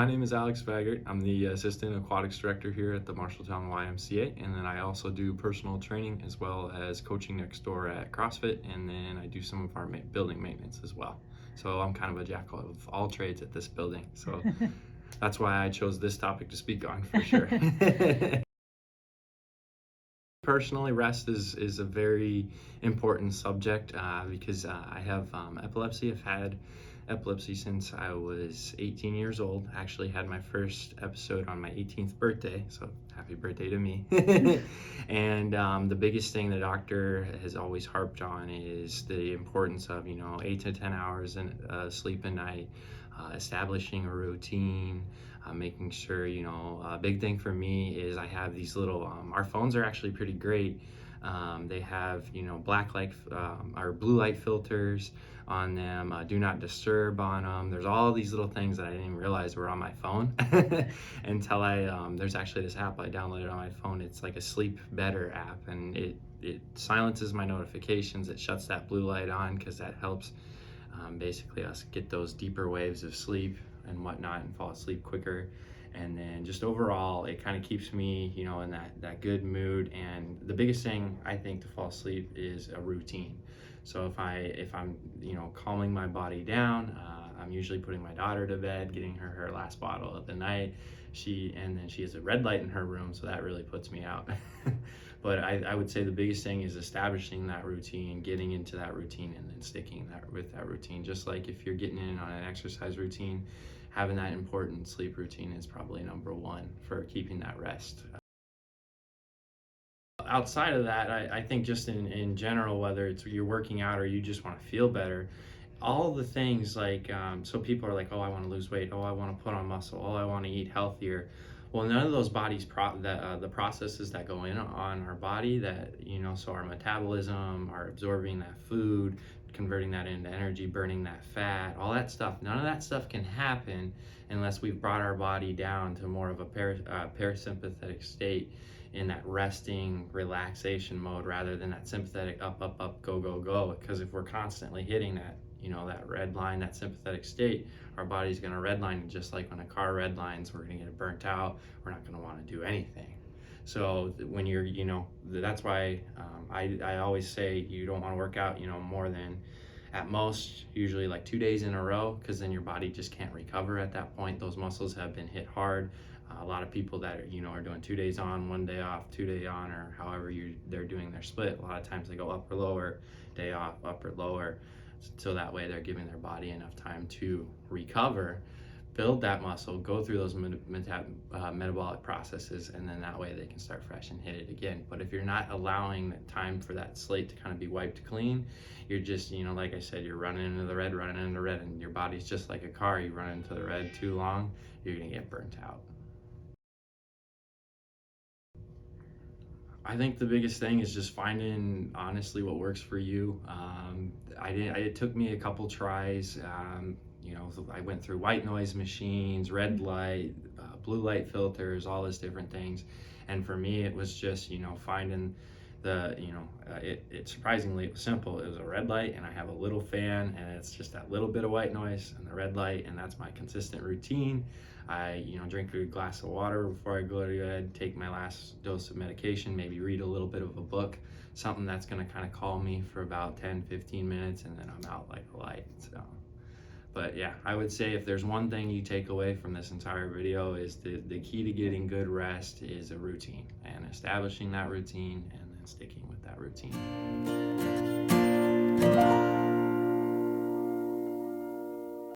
My name is Alex Baggert. I'm the Assistant Aquatics Director here at the Marshalltown YMCA, and then I also do personal training as well as coaching next door at CrossFit, and then I do some of our building maintenance as well. So I'm kind of a jack of all trades at this building. So that's why I chose this topic to speak on for sure. Personally, rest is a very important subject because I have epilepsy. I've had epilepsy since I was 18 years old. I actually had my first episode on my 18th birthday, so happy birthday to me. And the biggest thing the doctor has always harped on is the importance of 8 to 10 hours sleep a night, establishing a routine, making sure, a big thing for me is I have these little, our phones are actually pretty great. They have, black light or blue light filters on them, do not disturb on them. There's all these little things that I didn't even realize were on my phone until there's actually this app I downloaded on my phone. It's like a Sleep Better app, and it silences my notifications. It shuts that blue light on because that helps basically us get those deeper waves of sleep and whatnot and fall asleep quicker. And then just overall, it kind of keeps me, in that good mood. And the biggest thing I think to fall asleep is a routine. So if I'm calming my body down, I'm usually putting my daughter to bed, getting her last bottle of the night. And then she has a red light in her room, so that really puts me out. But I would say the biggest thing is establishing that routine, getting into that routine, and then sticking with that routine. Just like if you're getting in on an exercise routine, having that important sleep routine is probably number one for keeping that rest. Outside of that, I think just in general, whether it's you're working out or you just want to feel better, all the things like, so people are like, oh, I want to lose weight, oh, I want to put on muscle, oh, I want to eat healthier. Well, none of those the processes that go in on our body that, so our metabolism, our absorbing that food, converting that into energy, burning that fat, all that stuff, none of that stuff can happen unless we've brought our body down to more of a parasympathetic state, in that resting relaxation mode, rather than that sympathetic up, go, go, go. Because if we're constantly hitting that, that red line, that sympathetic state, our body's going to redline. Just like when a car redlines, we're going to get burnt out. We're not going to want to do anything. So when you're, that's why I always say you don't want to work out, more than at most usually like 2 days in a row, because then your body just can't recover at that point. Those muscles have been hit hard. A lot of people that are doing 2 days on, 1 day off, 2 day on, or however they're doing their split. A lot of times they go upper lower, day off, upper lower, so that way they're giving their body enough time to recover, build that muscle, go through those metabolic processes, and then that way they can start fresh and hit it again. But if you're not allowing the time for that slate to kind of be wiped clean, you're just, like I said, you're running into the red, and your body's just like a car. You run into the red too long, you're gonna get burnt out. I think the biggest thing is just finding honestly what works for you. It took me a couple tries. I went through white noise machines, red light, blue light filters, all those different things. And for me, it was just, finding it surprisingly, it was simple. It was a red light, and I have a little fan, and it's just that little bit of white noise and the red light, and that's my consistent routine. I drink a glass of water before I go to bed, take my last dose of medication, maybe read a little bit of a book, something that's going to kind of calm me for about 10-15 minutes, and then I'm out like a light. So, but yeah, I would say if there's one thing you take away from this entire video, is the key to getting good rest is a routine, and establishing that routine and then sticking with that routine.